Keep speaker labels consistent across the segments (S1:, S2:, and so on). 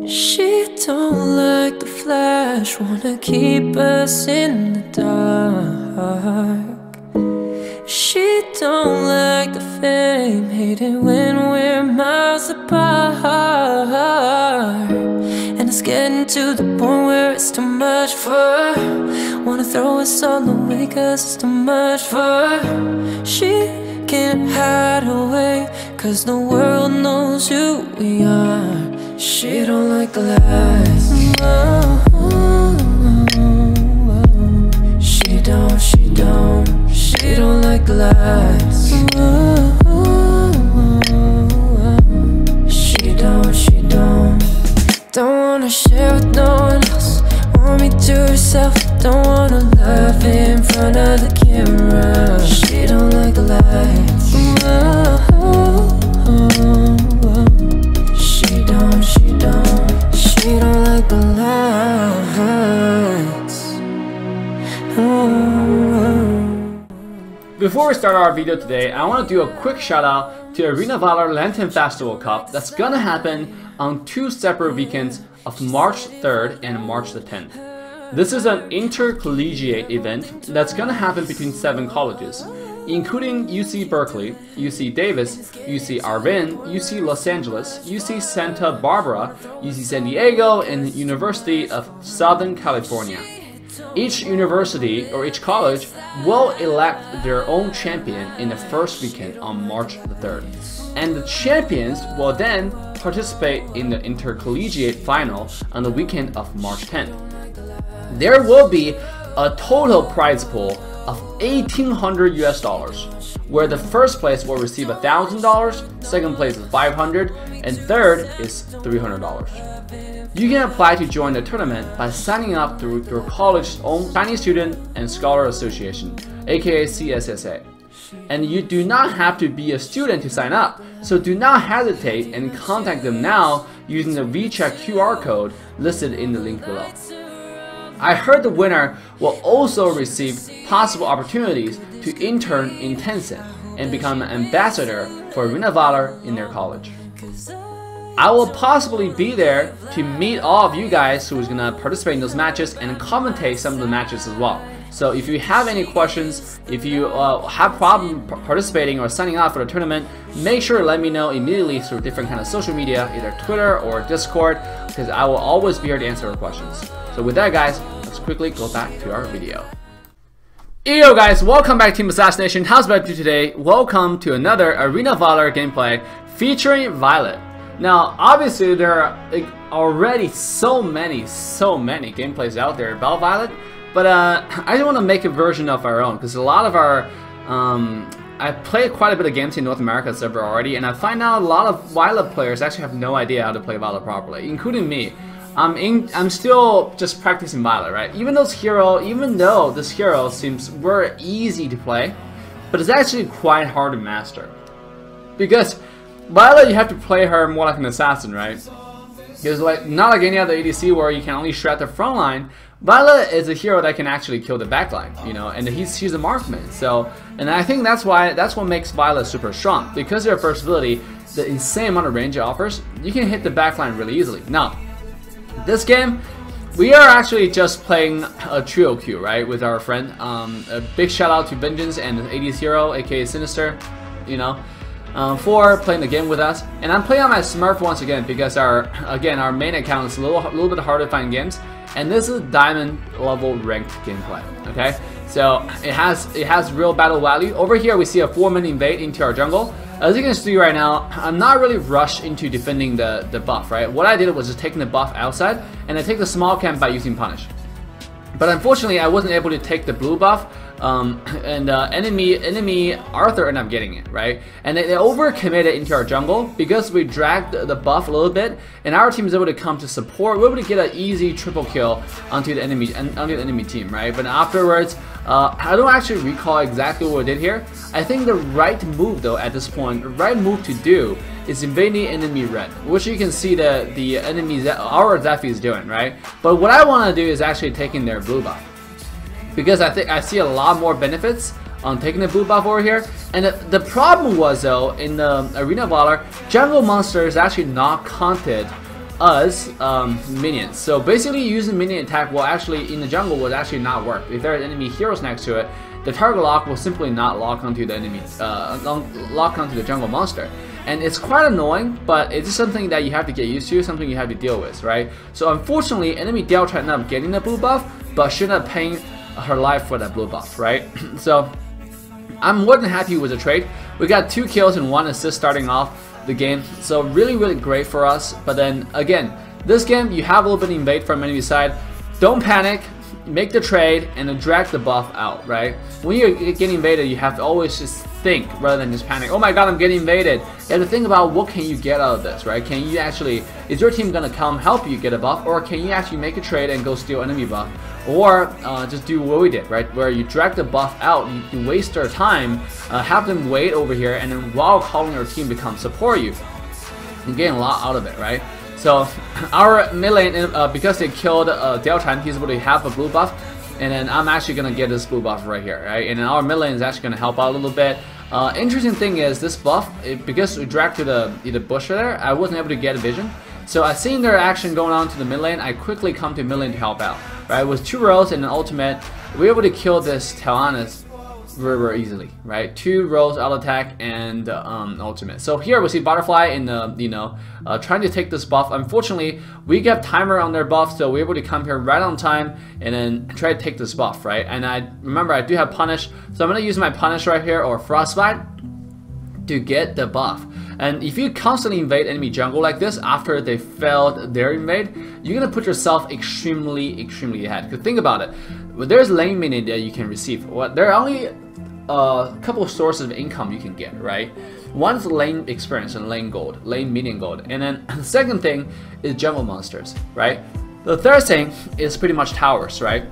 S1: She don't like the flash, wanna keep us in the dark. She don't like the fame, hate it when we're miles apart. And it's getting to the point where it's too much for her. Wanna throw us all away cause it's too much for her. She can't hide away cause the world knows who we are. She don't like the lies. She don't like the lies. She don't wanna share with no one else. Want me to herself, don't wanna laugh in front of the camera. She don't like the lights. She don't like the lights.
S2: Before we start our video today, I want to do a quick shout out to Arena Valor Lantern Festival Cup that's gonna happen on 2 separate weekends of March 3rd and March the 10th. This is an intercollegiate event that's gonna happen between 7 colleges, including UC Berkeley, UC Davis, UC Irvine, UC Los Angeles, UC Santa Barbara, UC San Diego, and the University of Southern California. Each university or each college will elect their own champion in the first weekend on March the 3rd. And the champions will then participate in the intercollegiate final on the weekend of March 10th. There will be a total prize pool of $1,800 US, where the first place will receive $1,000, second place is $500, and third is $300. You can apply to join the tournament by signing up through your college's own Chinese Student and Scholar Association, aka CSSA. And you do not have to be a student to sign up, so do not hesitate and contact them now using the WeChat QR code listed in the link below. I heard the winner will also receive possible opportunities to intern in Tencent and become an ambassador for Arena Valor in their college. I will possibly be there to meet all of you guys who is going to participate in those matches and commentate some of the matches as well. So if you have any questions, if you have problem participating or signing up for the tournament, make sure to let me know immediately through different kind of social media, either Twitter or Discord, because I will always be here to answer your questions. So with that guys, let's quickly go back to our video. Yo guys, welcome back to Team Assassination. How's it going today? Welcome to another Arena Valor gameplay featuring Violet. Now, obviously there are already so many gameplays out there about Violet, but I just want to make a version of our own, because a lot of our I played quite a bit of games in North America server already, and I find out a lot of Violet players actually have no idea how to play Violet properly, including me. I'm still just practicing Violet, right? Even though this hero seems very easy to play, but it's actually quite hard to master. Because Violet, you have to play her more like an assassin, right? Because not like any other ADC where you can only shred the front line. Violet is a hero that can actually kill the back line, you know, and she's a marksman. So, and I think that's what makes Violet super strong, because of her versatility, the insane amount of range it offers. You can hit the back line really easily. Now, this game, we are actually just playing a trio queue, right, with our friend. A big shout out to Vengeance and ADC hero, aka Sinister, you know, for playing the game with us. And I'm playing on my Smurf once again because our main account is a little bit hard to find games, and this is diamond level ranked gameplay. Okay, so it has real battle value. Over here we see a 4-man invade into our jungle. As you can see right now, I'm not really rushed into defending the buff, right? What I did was just taking the buff outside, and I take the small camp by using punish. But unfortunately, I wasn't able to take the blue buff, and enemy Arthur ended up getting it, right? And they overcommitted into our jungle because we dragged the buff a little bit, and our team is able to come to support. We're able to get an easy triple kill onto the enemy team, right? But afterwards, I don't actually recall exactly what we did here. I think the right move, though, at this point, the right move to do is invading enemy red, which you can see the enemy, our Zephy is doing, right? But what I want to do is actually taking their blue buff, because I think I see a lot more benefits on taking the blue buff over here. And the problem was, though, in the Arena Valor, jungle monster is actually not counted us minions. So basically using minion attack will actually, in the jungle, will actually not work. If there are enemy heroes next to it, the target lock will simply not lock onto the enemy, lock onto the jungle monster. And it's quite annoying, but it's something that you have to get used to, something you have to deal with, right? So unfortunately, enemy Delta ended up getting the blue buff, but she ended up paying her life for that blue buff, right? So I'm more than happy with the trade. We got 2 kills and 1 assist starting off the game, so really, really great for us. But then again, this game you have a little bit of invade from enemy side. Don't panic. Make the trade and then drag the buff out, right? When you're getting invaded, you have to always just think rather than just panic. Oh my god, I'm getting invaded. You have to think about what can you get out of this, right? Can you actually, is your team gonna come help you get a buff, or can you actually make a trade and go steal enemy buff? Or just do what we did, right? Where you drag the buff out, you can waste their time, have them wait over here, and then while calling your team to come support you, you gain a lot out of it, right? So our mid lane, because they killed Delta, he's able to have a blue buff, and then I'm actually gonna get this blue buff right here, right? And then our mid lane is actually gonna help out a little bit. Interesting thing is this buff, because we dragged to the bush there, I wasn't able to get a vision. So I seen their action going on to the mid lane. I quickly come to mid lane to help out, right? With 2 rolls and an ultimate, we were able to kill this Talonus very easily, right? 2 rolls, auto attack, and ultimate. So here we see Butterfly in the trying to take this buff. Unfortunately, we got timer on their buff, so we're able to come here right on time and then try to take this buff, right? And I remember I do have punish, so I'm gonna use my punish right here, or frostbite, to get the buff. And if you constantly invade enemy jungle like this after they failed their invade, you're gonna put yourself extremely ahead. Because think about it, there's lane minion that you can receive. There are only a couple of sources of income you can get, right? One's lane experience and lane gold, lane minion gold, and then the second thing is jungle monsters, right? The third thing is pretty much towers, right?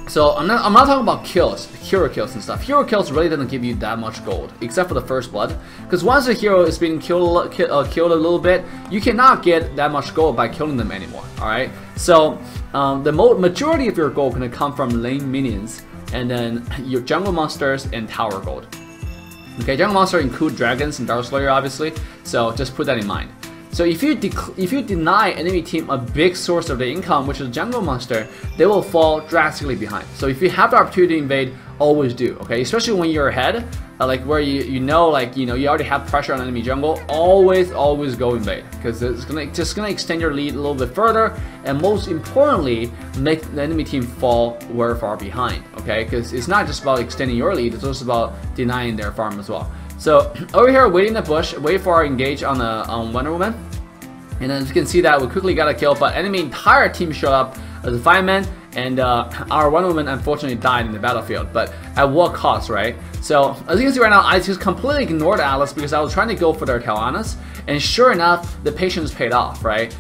S2: So I'm not talking about kills, hero kills and stuff. Hero kills really doesn't give you that much gold, except for the first blood. Because once a hero is being killed a little bit, you cannot get that much gold by killing them anymore. All right. So the majority of your gold gonna come from lane minions, and then your jungle monsters and tower gold. Okay, jungle monster include dragons and Dark Slayer, obviously. So just put that in mind. So if you deny enemy team a big source of the income, which is jungle monster, they will fall drastically behind. So if you have the opportunity to invade, always do. Okay, especially when you're ahead, like where you already have pressure on enemy jungle. Always go invade, because it's just gonna extend your lead a little bit further, and most importantly, make the enemy team fall very far behind. Okay, because it's not just about extending your lead; it's also about denying their farm as well. So over here, waiting in the bush, wait for our engage on the Wonder Woman, and then as you can see that we quickly got a kill. But enemy entire team showed up as a 5-man, and our Wonder Woman unfortunately died in the battlefield. But at what cost, right? So as you can see right now, I just completely ignored Alice because I was trying to go for their Talonus, and sure enough, the patience paid off, right?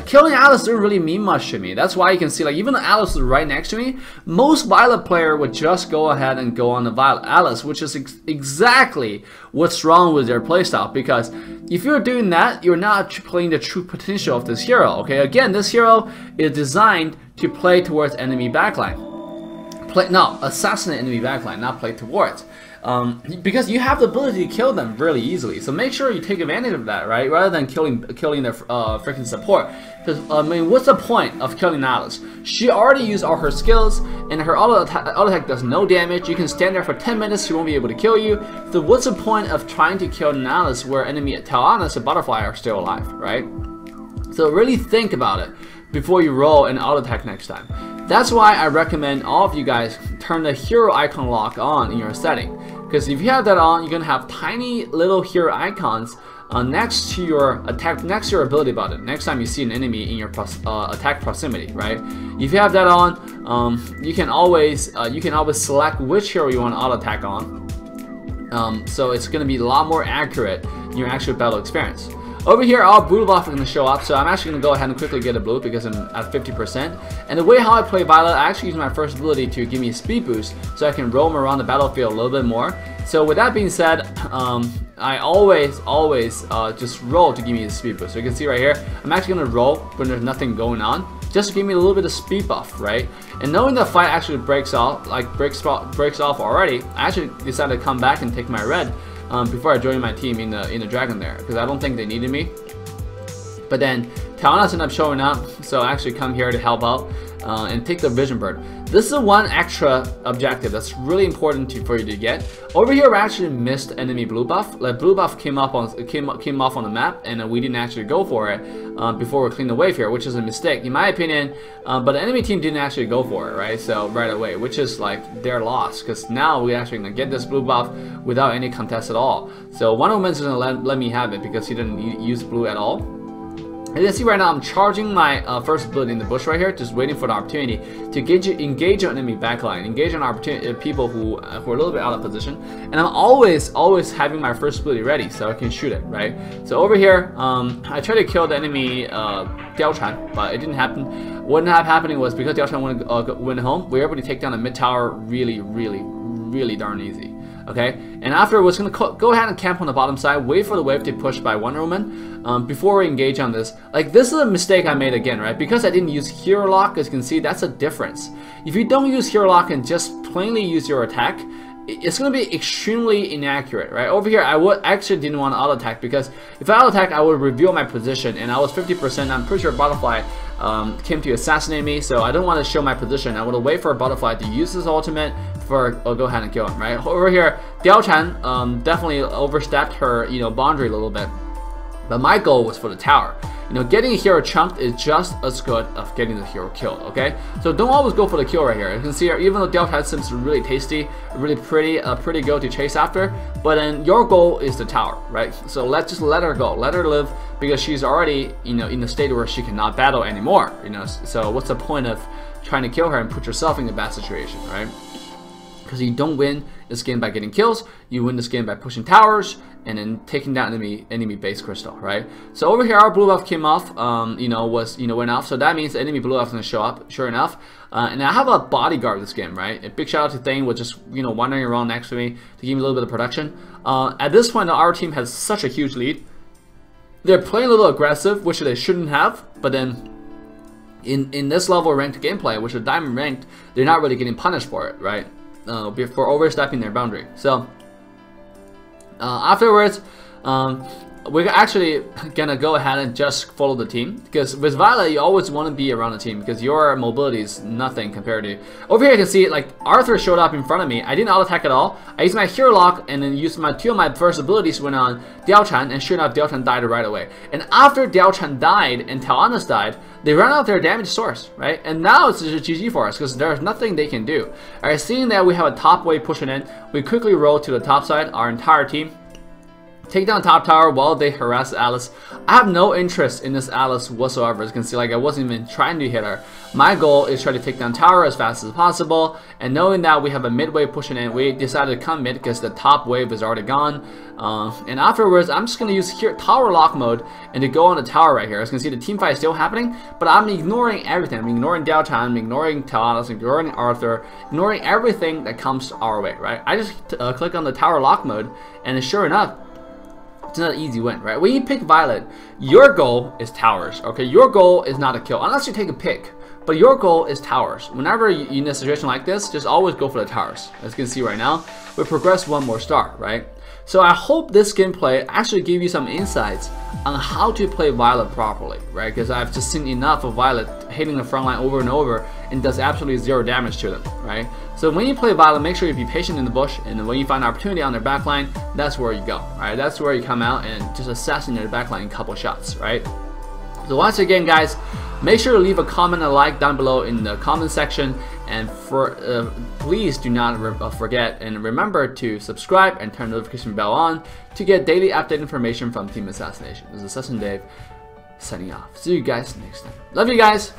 S2: Killing Alice didn't really mean much to me. That's why you can see, like, even though Alice is right next to me, most Violet player would just go ahead and go on the Violet Alice, which is exactly what's wrong with their playstyle. Because if you're doing that, you're not playing the true potential of this hero. Okay, again, this hero is designed to play towards enemy backline. Assassinate enemy backline, not play towards. Because you have the ability to kill them really easily, so make sure you take advantage of that, right? Rather than killing their freaking support. Because I mean, what's the point of killing Alice? She already used all her skills, and her auto attack does no damage. You can stand there for 10 minutes, she won't be able to kill you. So what's the point of trying to kill an Alice where enemy Talonus and Butterfly are still alive, right? So really think about it before you roll an auto attack next time. That's why I recommend all of you guys turn the hero icon lock on in your setting. Because if you have that on, you're gonna have tiny little hero icons next to your attack, next to your ability button. Next time you see an enemy in your attack proximity, right? If you have that on, you can always select which hero you want to auto attack on. So it's gonna be a lot more accurate in your actual battle experience. Over here, our blue buff is going to show up, so I'm actually going to go ahead and quickly get a blue because I'm at 50%. And the way how I play Violet, I actually use my first ability to give me a speed boost so I can roam around the battlefield a little bit more. So with that being said, I always just roll to give me the speed boost. So you can see right here, I'm actually going to roll when there's nothing going on, just to give me a little bit of speed buff, right? And knowing the fight actually breaks off already, I actually decided to come back and take my red. Before I joined my team in the dragon there, because I don't think they needed me. But then Talana's ended up showing up, so I actually come here to help out and take the Vision Bird. This is one extra objective that's really important for you to get. Over here, we actually missed enemy blue buff. Like blue buff came off on the map, and we didn't actually go for it before we cleaned the wave here, which is a mistake in my opinion. But the enemy team didn't actually go for it, right? So right away, which is like their loss, because now we actually gonna get this blue buff without any contest at all. So Wonder Woman's gonna let me have it because he didn't use blue at all. As you can see right now, I'm charging my first ability in the bush right here, just waiting for the opportunity to engage an enemy backline, engage an opportunity people who are a little bit out of position, and I'm always having my first ability ready so I can shoot it, right? So over here, I tried to kill the enemy Diao Chan, but it didn't happen. What ended up happening was because Diao Chan went home, we were able to take down the mid tower really darn easy. Okay, and after we're going to go ahead and camp on the bottom side, wait for the wave to push by Wonder Woman before we engage on this. Like, this is a mistake I made again, right? Because I didn't use Hero Lock, as you can see, that's a difference. If you don't use Hero Lock and just plainly use your attack, it's going to be extremely inaccurate, right? Over here, I actually didn't want to auto attack, because if I auto attack, I would reveal my position, and I was 50%. I'm pretty sure Butterfly came to assassinate me, so I don't want to show my position. I want to wait for Butterfly to use his ultimate before I'll go ahead and kill him, right? Over here, Diao Chan definitely overstepped her, boundary a little bit. But my goal was for the tower. Getting a hero chunked is just as good of getting the hero killed, okay? So don't always go for the kill right here. You can see here, even though Diao Chan seems really tasty, really pretty girl to chase after, but then your goal is the tower, right? So let's just let her go, let her live, because she's already, in a state where she cannot battle anymore, So what's the point of trying to kill her and put yourself in a bad situation, right? Because you don't win this game by getting kills, you win this game by pushing towers and then taking down enemy base crystal, right? So over here, our blue buff came off, went off. So that means the enemy blue buff is gonna show up, sure enough. And I have a bodyguard this game, right? A big shout out to Thane, was just wandering around next to me to give me a little bit of protection. At this point, our team has such a huge lead. They're playing a little aggressive, which they shouldn't have, but then in this level ranked gameplay, which is diamond ranked, they're not really getting punished for it, right? For overstepping their boundary. So afterwards, we're actually gonna go ahead and just follow the team, because with Violet you always want to be around the team, because your mobility is nothing compared to. Over here you can see like Arthur showed up in front of me. I didn't auto attack at all. I used my hero lock and then used two of my first abilities went on Diao Chan, and sure enough Diao Chan died right away. And after Diao Chan died and Talana's died, they ran out their damage source, right? And now it's just a GG for us, because there's nothing they can do. Alright, seeing that we have a top wave pushing in, we quickly roll to the top side, our entire team. Take down top tower while they harass Alice. I have no interest in this Alice whatsoever. As you can see, like I wasn't even trying to hit her. My goal is try to take down tower as fast as possible. And knowing that we have a mid wave pushing in, we decided to come mid because the top wave is already gone. And afterwards, I'm just gonna use here tower lock mode and to go on the tower right here. As you can see, the team fight is still happening, but I'm ignoring everything. I'm ignoring Diao Chan, I'm ignoring Talana, I'm ignoring Arthur, ignoring everything that comes our way, right? I just click on the tower lock mode, and sure enough, it's not an easy win, right? When you pick Violet, your goal is towers, okay? Your goal is not a kill, unless you take a pick. But your goal is towers. Whenever you're in a situation like this, just always go for the towers. As you can see right now, we progressed one more star, right? So I hope this gameplay actually give you some insights on how to play Violet properly, right? Because I've just seen enough of Violet hitting the front line over and over and does absolutely zero damage to them, right? So when you play Violet, make sure you be patient in the bush, and then when you find an opportunity on their backline, that's where you go, right? That's where you come out and just assassinate their backline in a couple shots, right? So once again, guys, make sure to leave a comment and a like down below in the comment section, and please do not forget and remember to subscribe and turn the notification bell on to get daily update information from Team Assassination. This is Assassin Dave signing off. See you guys next time. Love you guys.